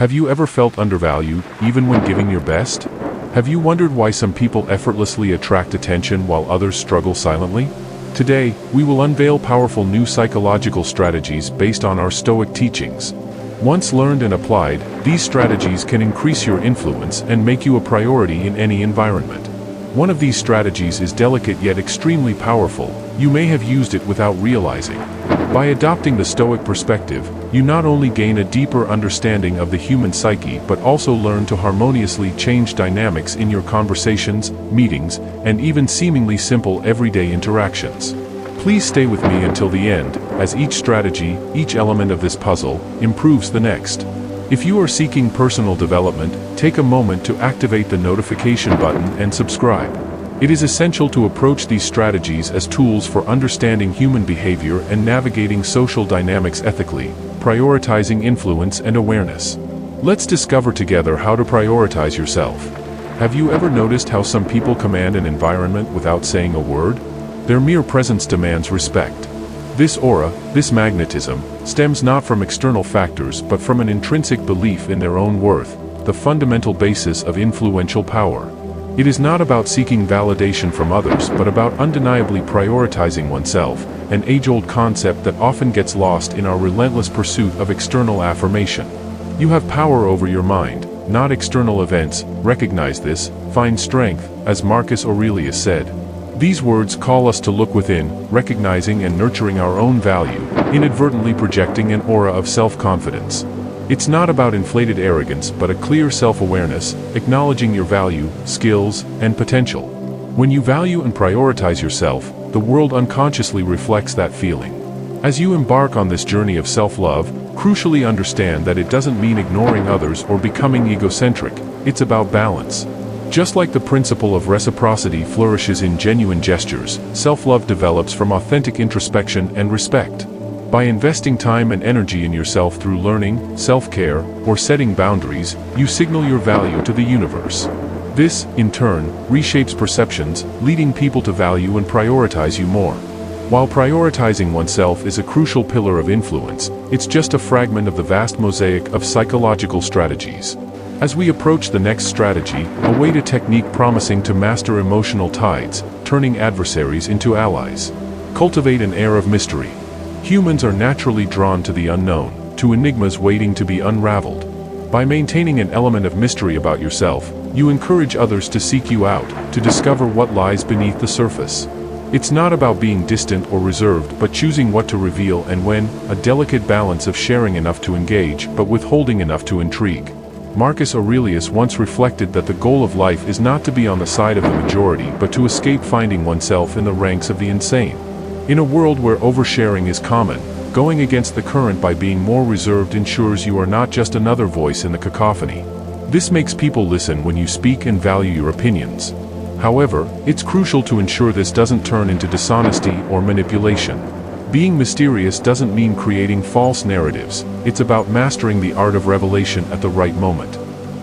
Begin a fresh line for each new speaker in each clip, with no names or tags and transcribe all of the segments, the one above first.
Have you ever felt undervalued, even when giving your best? Have you wondered why some people effortlessly attract attention while others struggle silently? Today, we will unveil powerful new psychological strategies based on our Stoic teachings. Once learned and applied, these strategies can increase your influence and make you a priority in any environment. One of these strategies is delicate yet extremely powerful. You may have used it without realizing. By adopting the Stoic perspective, you not only gain a deeper understanding of the human psyche but also learn to harmoniously change dynamics in your conversations, meetings, and even seemingly simple everyday interactions. Please stay with me until the end, as each strategy, each element of this puzzle, improves the next. If you are seeking personal development, take a moment to activate the notification button and subscribe. It is essential to approach these strategies as tools for understanding human behavior and navigating social dynamics ethically, prioritizing influence and awareness. Let's discover together how to prioritize yourself. Have you ever noticed how some people command an environment without saying a word? Their mere presence demands respect. This aura, this magnetism, stems not from external factors but from an intrinsic belief in their own worth, the fundamental basis of influential power. It is not about seeking validation from others but about undeniably prioritizing oneself, an age-old concept that often gets lost in our relentless pursuit of external affirmation. You have power over your mind, not external events. Recognize this, find strength, as Marcus Aurelius said. These words call us to look within, recognizing and nurturing our own value, inadvertently projecting an aura of self-confidence. It's not about inflated arrogance but a clear self-awareness, acknowledging your value, skills, and potential. When you value and prioritize yourself, the world unconsciously reflects that feeling. As you embark on this journey of self-love, crucially understand that it doesn't mean ignoring others or becoming egocentric. It's about balance. Just like the principle of reciprocity flourishes in genuine gestures, self-love develops from authentic introspection and respect. By investing time and energy in yourself through learning, self-care, or setting boundaries, you signal your value to the universe. This, in turn, reshapes perceptions, leading people to value and prioritize you more. While prioritizing oneself is a crucial pillar of influence, it's just a fragment of the vast mosaic of psychological strategies. As we approach the next strategy, await a technique promising to master emotional tides, turning adversaries into allies. Cultivate an air of mystery. Humans are naturally drawn to the unknown, to enigmas waiting to be unraveled. By maintaining an element of mystery about yourself, you encourage others to seek you out, to discover what lies beneath the surface. It's not about being distant or reserved but choosing what to reveal and when, a delicate balance of sharing enough to engage but withholding enough to intrigue. Marcus Aurelius once reflected that the goal of life is not to be on the side of the majority but to escape finding oneself in the ranks of the insane. In a world where oversharing is common, going against the current by being more reserved ensures you are not just another voice in the cacophony. This makes people listen when you speak and value your opinions. However, it's crucial to ensure this doesn't turn into dishonesty or manipulation. Being mysterious doesn't mean creating false narratives, it's about mastering the art of revelation at the right moment.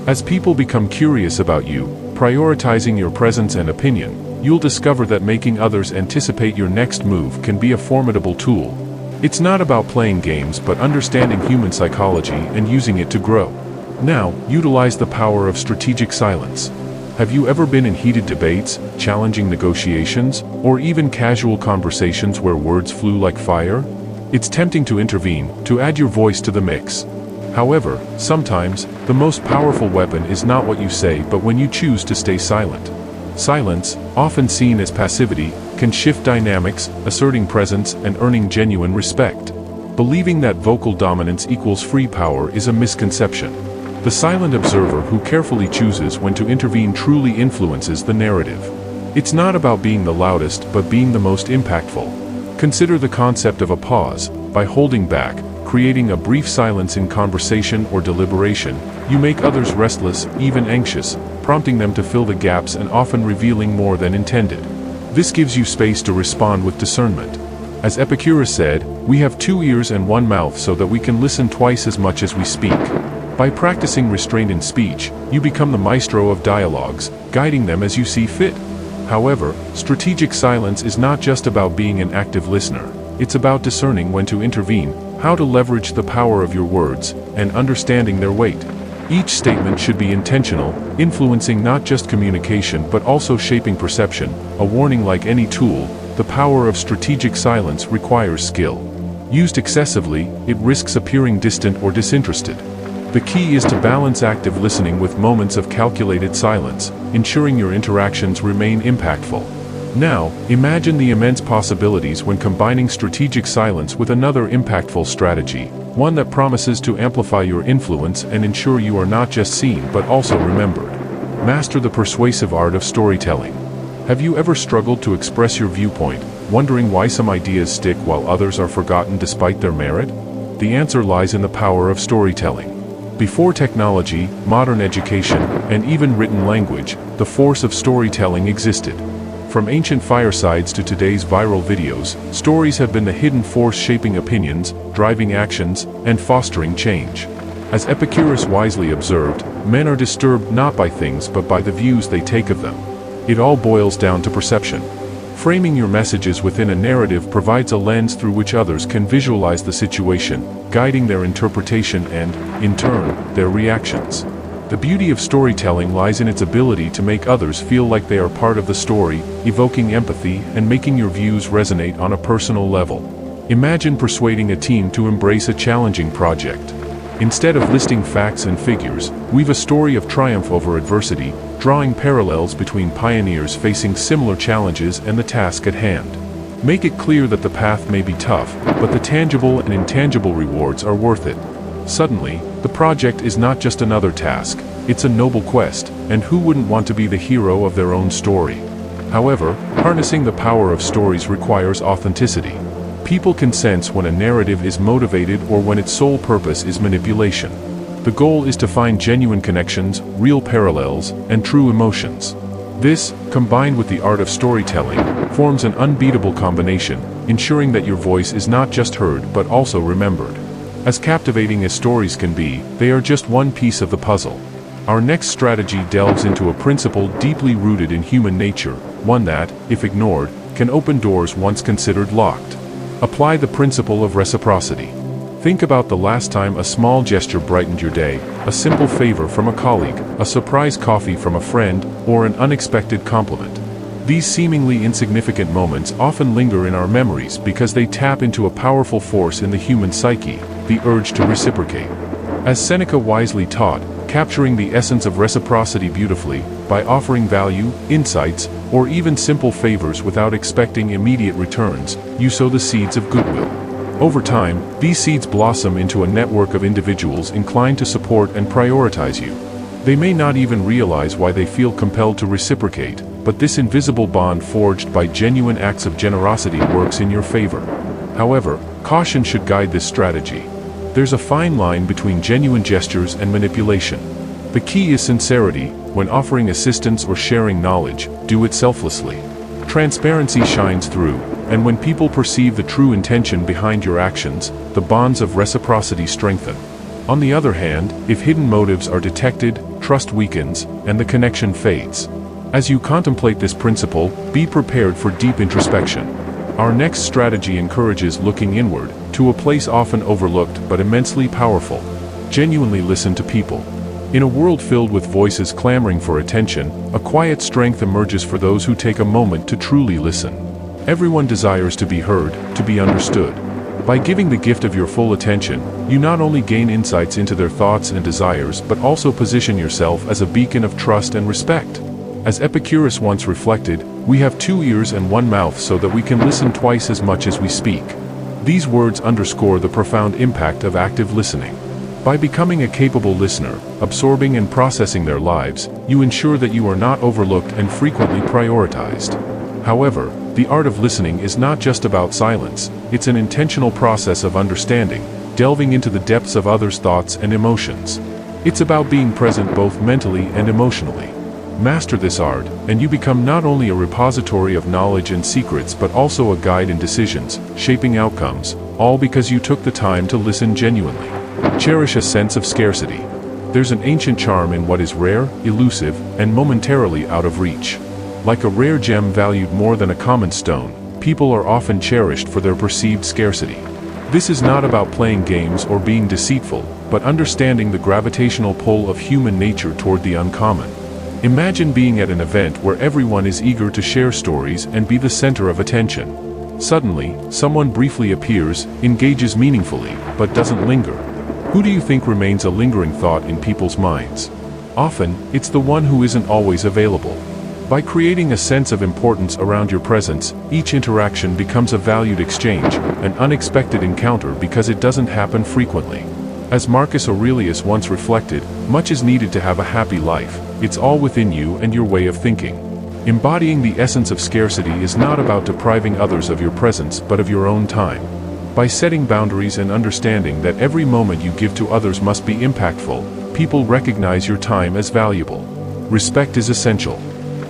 As people become curious about you, prioritizing your presence and opinion, you'll discover that making others anticipate your next move can be a formidable tool. It's not about playing games but understanding human psychology and using it to grow. Now, utilize the power of strategic silence. Have you ever been in heated debates, challenging negotiations, or even casual conversations where words flew like fire? It's tempting to intervene, to add your voice to the mix. However, sometimes, the most powerful weapon is not what you say but when you choose to stay silent. Silence, often seen as passivity, can shift dynamics, asserting presence and earning genuine respect. Believing that vocal dominance equals free power is a misconception. The silent observer who carefully chooses when to intervene truly influences the narrative. It's not about being the loudest but being the most impactful. Consider the concept of a pause. By holding back, creating a brief silence in conversation or deliberation, you make others restless, even anxious, prompting them to fill the gaps and often revealing more than intended. This gives you space to respond with discernment. As Epicurus said, we have 2 ears and 1 mouth so that we can listen twice as much as we speak. By practicing restraint in speech, you become the maestro of dialogues, guiding them as you see fit. However, strategic silence is not just about being an active listener. It's about discerning when to intervene, how to leverage the power of your words, and understanding their weight. Each statement should be intentional, influencing not just communication but also shaping perception. A warning: like any tool, the power of strategic silence requires skill. Used excessively, it risks appearing distant or disinterested. The key is to balance active listening with moments of calculated silence, ensuring your interactions remain impactful. Now, imagine the immense possibilities when combining strategic silence with another impactful strategy, one that promises to amplify your influence and ensure you are not just seen but also remembered. Master the persuasive art of storytelling. Have you ever struggled to express your viewpoint, wondering why some ideas stick while others are forgotten despite their merit? The answer lies in the power of storytelling. Before technology, modern education, and even written language, the force of storytelling existed. From ancient firesides to today's viral videos, stories have been the hidden force shaping opinions, driving actions, and fostering change. As Epicurus wisely observed, men are disturbed not by things but by the views they take of them. It all boils down to perception. Framing your messages within a narrative provides a lens through which others can visualize the situation, guiding their interpretation and, in turn, their reactions. The beauty of storytelling lies in its ability to make others feel like they are part of the story, evoking empathy and making your views resonate on a personal level. Imagine persuading a team to embrace a challenging project. Instead of listing facts and figures, weave a story of triumph over adversity, drawing parallels between pioneers facing similar challenges and the task at hand. Make it clear that the path may be tough, but the tangible and intangible rewards are worth it. Suddenly, the project is not just another task, it's a noble quest, and who wouldn't want to be the hero of their own story? However, harnessing the power of stories requires authenticity. People can sense when a narrative is motivated or when its sole purpose is manipulation. The goal is to find genuine connections, real parallels, and true emotions. This, combined with the art of storytelling, forms an unbeatable combination, ensuring that your voice is not just heard but also remembered. As captivating as stories can be, they are just one piece of the puzzle. Our next strategy delves into a principle deeply rooted in human nature, one that, if ignored, can open doors once considered locked. Apply the principle of reciprocity. Think about the last time a small gesture brightened your day, a simple favor from a colleague, a surprise coffee from a friend, or an unexpected compliment. These seemingly insignificant moments often linger in our memories because they tap into a powerful force in the human psyche, the urge to reciprocate. As Seneca wisely taught, capturing the essence of reciprocity beautifully, by offering value, insights, or even simple favors without expecting immediate returns, you sow the seeds of goodwill. Over time, these seeds blossom into a network of individuals inclined to support and prioritize you. They may not even realize why they feel compelled to reciprocate, but this invisible bond forged by genuine acts of generosity works in your favor. However, caution should guide this strategy. There's a fine line between genuine gestures and manipulation. The key is sincerity. When offering assistance or sharing knowledge, do it selflessly. Transparency shines through, and when people perceive the true intention behind your actions, the bonds of reciprocity strengthen. On the other hand, if hidden motives are detected, trust weakens, and the connection fades. As you contemplate this principle, be prepared for deep introspection. Our next strategy encourages looking inward, to a place often overlooked but immensely powerful. Genuinely listen to people. In a world filled with voices clamoring for attention, a quiet strength emerges for those who take a moment to truly listen. Everyone desires to be heard, to be understood. By giving the gift of your full attention, you not only gain insights into their thoughts and desires but also position yourself as a beacon of trust and respect. As Epicurus once reflected, we have 2 ears and 1 mouth so that we can listen twice as much as we speak. These words underscore the profound impact of active listening. By becoming a capable listener, absorbing and processing their lives, you ensure that you are not overlooked and frequently prioritized. However, the art of listening is not just about silence, it's an intentional process of understanding, delving into the depths of others' thoughts and emotions. It's about being present both mentally and emotionally. Master this art, and you become not only a repository of knowledge and secrets but also a guide in decisions, shaping outcomes, all because you took the time to listen genuinely. Cherish a sense of scarcity. There's an ancient charm in what is rare, elusive, and momentarily out of reach. Like a rare gem valued more than a common stone, people are often cherished for their perceived scarcity. This is not about playing games or being deceitful, but understanding the gravitational pull of human nature toward the uncommon. Imagine being at an event where everyone is eager to share stories and be the center of attention. Suddenly, someone briefly appears, engages meaningfully, but doesn't linger. Who do you think remains a lingering thought in people's minds? Often, it's the one who isn't always available. By creating a sense of importance around your presence, each interaction becomes a valued exchange, an unexpected encounter because it doesn't happen frequently. As Marcus Aurelius once reflected, much is needed to have a happy life. It's all within you and your way of thinking. Embodying the essence of scarcity is not about depriving others of your presence but of your own time. By setting boundaries and understanding that every moment you give to others must be impactful, people recognize your time as valuable. Respect is essential.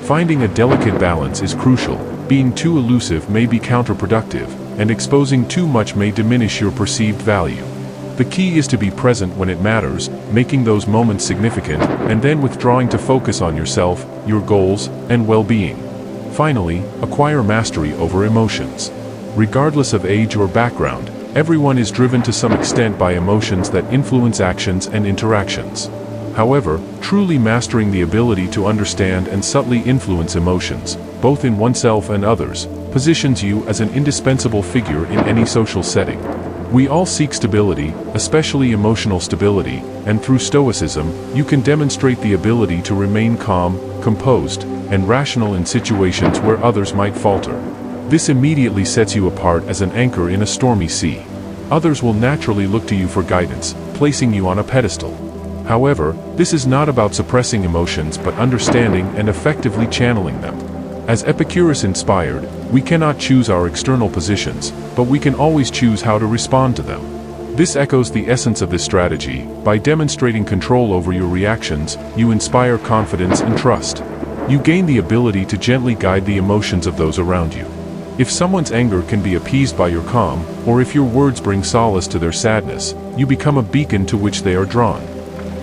Finding a delicate balance is crucial. Being too elusive may be counterproductive, and exposing too much may diminish your perceived value. The key is to be present when it matters, making those moments significant, and then withdrawing to focus on yourself, your goals, and well-being. Finally, acquire mastery over emotions. Regardless of age or background, everyone is driven to some extent by emotions that influence actions and interactions. However, truly mastering the ability to understand and subtly influence emotions, both in oneself and others, positions you as an indispensable figure in any social setting. We all seek stability, especially emotional stability, and through Stoicism, you can demonstrate the ability to remain calm, composed, and rational in situations where others might falter. This immediately sets you apart as an anchor in a stormy sea. Others will naturally look to you for guidance, placing you on a pedestal. However, this is not about suppressing emotions but understanding and effectively channeling them. As Epicurus inspired, we cannot choose our external positions, but we can always choose how to respond to them. This echoes the essence of this strategy. By demonstrating control over your reactions, you inspire confidence and trust. You gain the ability to gently guide the emotions of those around you. If someone's anger can be appeased by your calm, or if your words bring solace to their sadness, you become a beacon to which they are drawn.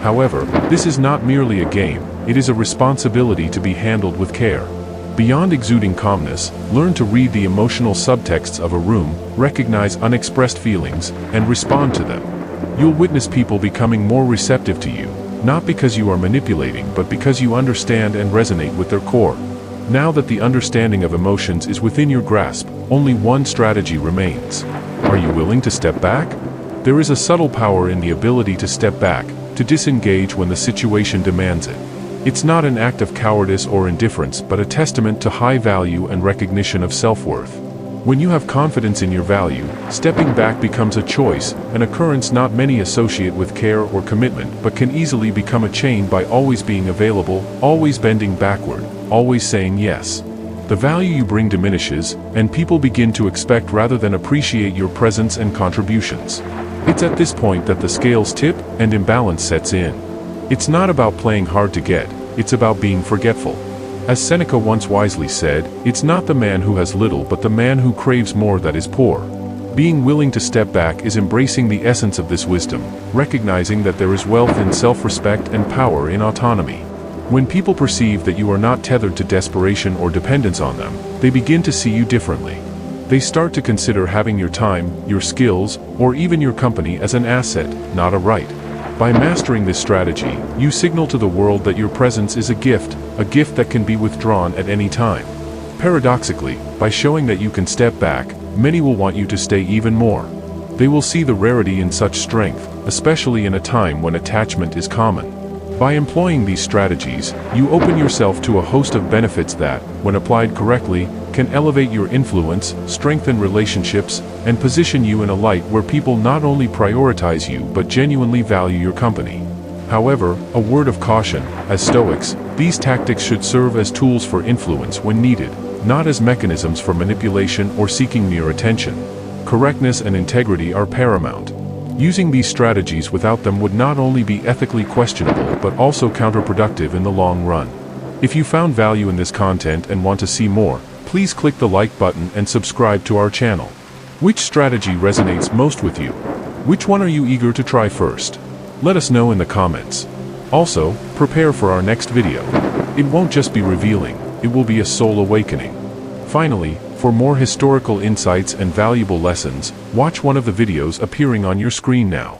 However, this is not merely a game, it is a responsibility to be handled with care. Beyond exuding calmness, learn to read the emotional subtexts of a room, recognize unexpressed feelings, and respond to them. You'll witness people becoming more receptive to you, not because you are manipulating but because you understand and resonate with their core. Now that the understanding of emotions is within your grasp, only one strategy remains. Are you willing to step back? There is a subtle power in the ability to step back, to disengage when the situation demands it. It's not an act of cowardice or indifference but a testament to high value and recognition of self-worth. When you have confidence in your value, stepping back becomes a choice, an occurrence not many associate with care or commitment but can easily become a chain by always being available, always bending backward, always saying yes. The value you bring diminishes, and people begin to expect rather than appreciate your presence and contributions. It's at this point that the scales tip and imbalance sets in. It's not about playing hard to get, it's about being forgetful. As Seneca once wisely said, it's not the man who has little but the man who craves more that is poor. Being willing to step back is embracing the essence of this wisdom, recognizing that there is wealth in self-respect and power in autonomy. When people perceive that you are not tethered to desperation or dependence on them, they begin to see you differently. They start to consider having your time, your skills, or even your company as an asset, not a right. By mastering this strategy, you signal to the world that your presence is a gift that can be withdrawn at any time. Paradoxically, by showing that you can step back, many will want you to stay even more. They will see the rarity in such strength, especially in a time when attachment is common. By employing these strategies, you open yourself to a host of benefits that, when applied correctly, can elevate your influence, strengthen relationships, and position you in a light where people not only prioritize you but genuinely value your company. However, a word of caution: as Stoics, these tactics should serve as tools for influence when needed, not as mechanisms for manipulation or seeking mere attention. Correctness and integrity are paramount. Using these strategies without them would not only be ethically questionable but also counterproductive in the long run. If you found value in this content and want to see more, please click the like button and subscribe to our channel. Which strategy resonates most with you? Which one are you eager to try first? Let us know in the comments. Also, prepare for our next video. It won't just be revealing, it will be a soul awakening. Finally, For more historical insights and valuable lessons, watch one of the videos appearing on your screen now.